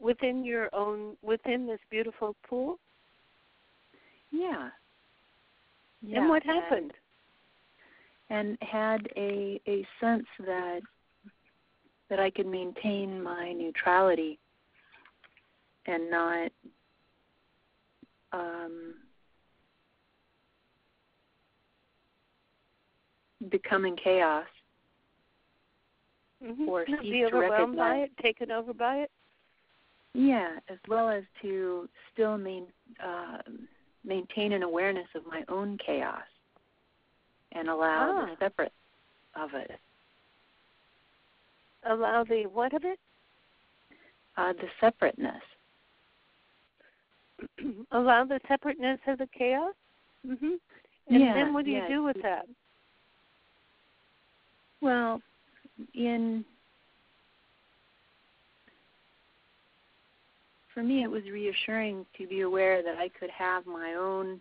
[SPEAKER 2] within this beautiful pool?
[SPEAKER 6] Yeah.
[SPEAKER 2] And what happened?
[SPEAKER 6] And had a sense that I could maintain my neutrality and not become in chaos or
[SPEAKER 2] not
[SPEAKER 6] cease
[SPEAKER 2] be
[SPEAKER 6] to
[SPEAKER 2] overwhelmed by
[SPEAKER 6] recognize.
[SPEAKER 2] it, taken over by it?
[SPEAKER 6] Yeah, as well as to still maintain an awareness of my own chaos and allow the separate of it.
[SPEAKER 2] Allow the what of it?
[SPEAKER 6] The separateness.
[SPEAKER 2] Allow the separateness of the chaos? Mm-hmm. And then what do you do with that?
[SPEAKER 6] Well, for me it was reassuring to be aware that I could have my own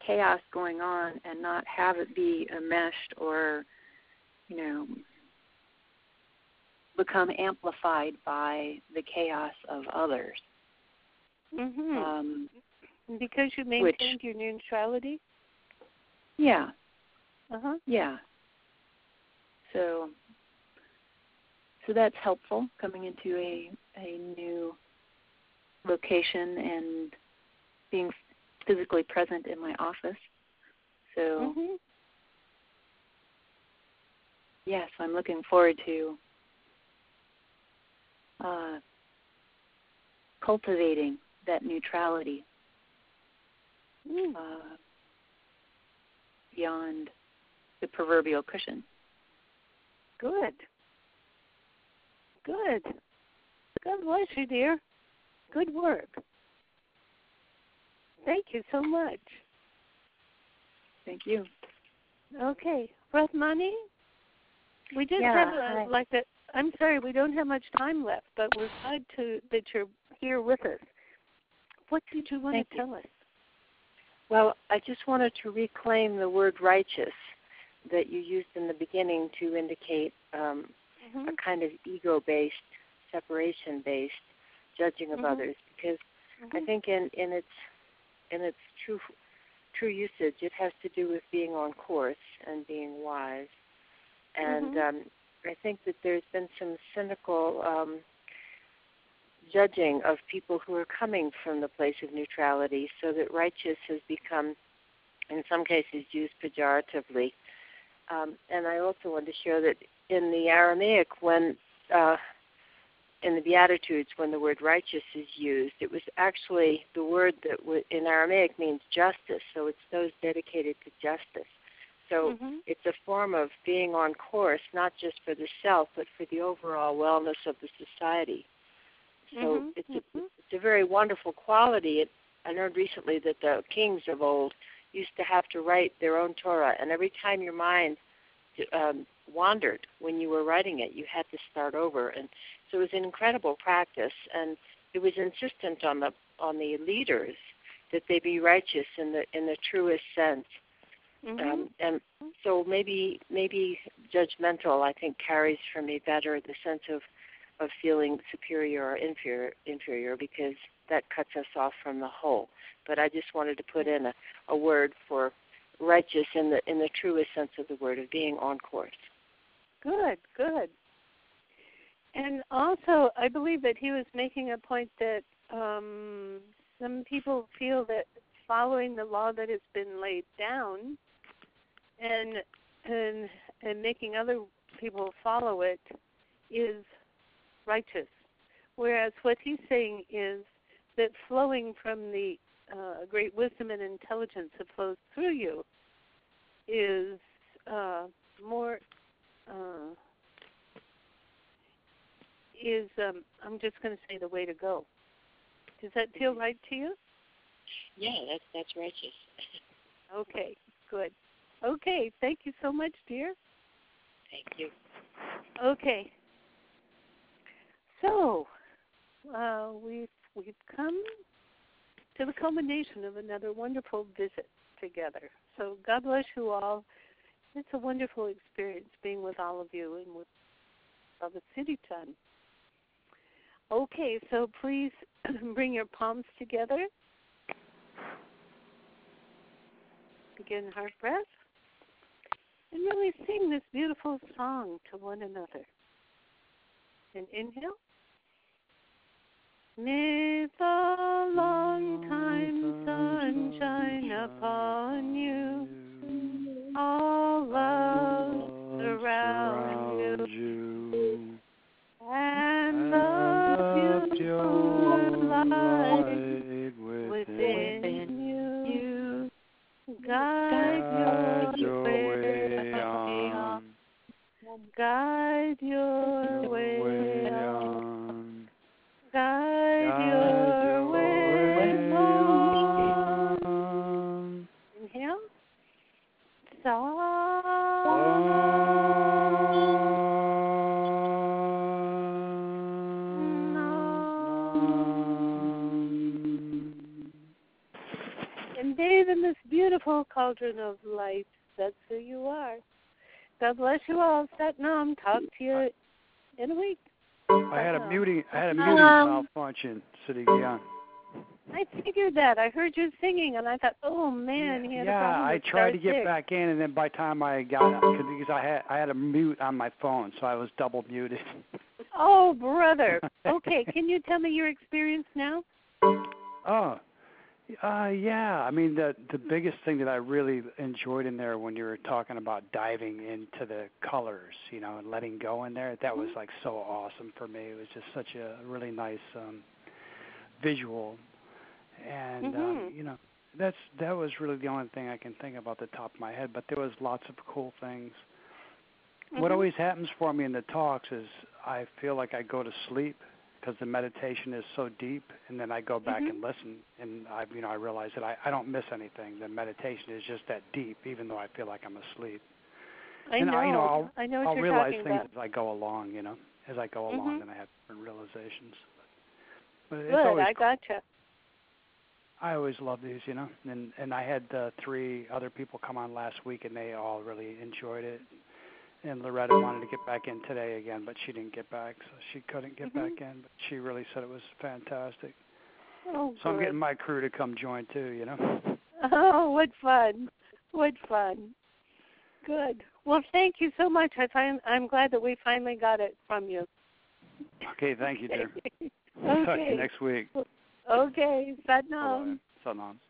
[SPEAKER 6] chaos going on and not have it be enmeshed or, become amplified by the chaos of others.
[SPEAKER 2] Mm-hmm. Because you maintained your neutrality?
[SPEAKER 6] Yeah.
[SPEAKER 2] Uh-huh.
[SPEAKER 6] Yeah. So that's helpful coming into a new location and being physically present in my office. So, yes, I'm looking forward to cultivating that neutrality beyond the proverbial cushion.
[SPEAKER 2] Good. God bless you, dear. Good work. Thank you so much.
[SPEAKER 6] Thank you.
[SPEAKER 2] Okay. Brahmani, we just have I'm sorry, we don't have much time left, but we're glad that you're here with us. What did you want to tell us?
[SPEAKER 8] Well, I just wanted to reclaim the word righteous that you used in the beginning to indicate a kind of ego-based, separation-based judging of others, because I think in its true usage, it has to do with being on course and being wise. And I think that there's been some cynical judging of people who are coming from the place of neutrality, so that righteous has become, in some cases, used pejoratively. And I also want to share that in the Aramaic, when in the Beatitudes, when the word righteous is used, it was actually the word that in Aramaic means justice, so it's those dedicated to justice. So it's a form of being on course, not just for the self, but for the overall wellness of the society. So it's a very wonderful quality. I learned recently that the kings of old used to have to write their own Torah, and every time your mind wandered when you were writing it, you had to start over. And so it was an incredible practice, and it was insistent on the leaders that they be righteous in the truest sense. And so maybe judgmental, I think, carries for me better the sense of feeling superior or inferior, because that cuts us off from the whole. But I just wanted to put in a word for righteous in the truest sense of the word, of being on course.
[SPEAKER 2] Good. And also, I believe that he was making a point that some people feel that following the law that has been laid down and making other people follow it is righteous. Whereas what he's saying is that flowing from the great wisdom and intelligence that flows through you is more I'm just going to say the way to go. Does that feel right to you?
[SPEAKER 8] Yeah, that's righteous.
[SPEAKER 2] Okay, good. Okay, thank you so much, dear.
[SPEAKER 8] Thank you.
[SPEAKER 2] Okay. So we've come to the culmination of another wonderful visit together. So God bless you all. It's a wonderful experience being with all of you and with Baba Siri Chand. Okay, so please bring your palms together. Begin heart breath. And really sing this beautiful song to one another. And inhale. May the long time sun shine upon you. All love surround you. And the beautiful light within you guide your way on. Guide your way on. Guide your way on. Inhale. And bathe in this beautiful cauldron of light. That's who you are. God bless you all. Sat Nam. Talk to you in a week.
[SPEAKER 5] I had a muting malfunction, Siri Gian.
[SPEAKER 2] I figured that. I heard you singing, and I thought, oh man, he had a problem.
[SPEAKER 5] I
[SPEAKER 2] with
[SPEAKER 5] tried to get
[SPEAKER 2] star
[SPEAKER 5] back in, and then by the time I got because I had a mute on my phone, so I was double muted.
[SPEAKER 2] Oh, brother. Okay, can you tell me your experience now?
[SPEAKER 5] Yeah. I mean, the biggest thing that I really enjoyed in there when you were talking about diving into the colors, and letting go in there, that was like so awesome for me. It was just such a really nice visual, and that was really the only thing I can think about the top of my head. But there was lots of cool things. What always happens for me in the talks is I feel like I go to sleep because the meditation is so deep, and then I go back and listen, and I realize that I don't miss anything. The meditation is just that deep, even though I feel like I'm asleep.
[SPEAKER 2] I know what
[SPEAKER 5] I'll
[SPEAKER 2] you're
[SPEAKER 5] realize
[SPEAKER 2] talking
[SPEAKER 5] things
[SPEAKER 2] about.
[SPEAKER 5] as I go along. As I go along, then I have different realizations. But it's
[SPEAKER 2] Good,
[SPEAKER 5] always
[SPEAKER 2] I gotcha.
[SPEAKER 5] I always love these, and I had 3 other people come on last week, and they all really enjoyed it. And Loretta wanted to get back in today again, but she didn't get back, so she couldn't get back in. But she really said it was fantastic.
[SPEAKER 2] Oh,
[SPEAKER 5] so I'm getting my crew to come join too,
[SPEAKER 2] Oh, what fun! What fun! Good. Well, thank you so much. I'm glad that we finally got it from you.
[SPEAKER 5] Okay, thank you, dear.
[SPEAKER 2] Okay.
[SPEAKER 5] Talk to you next week.
[SPEAKER 2] Okay, Sat Nam.
[SPEAKER 5] Sat Nam.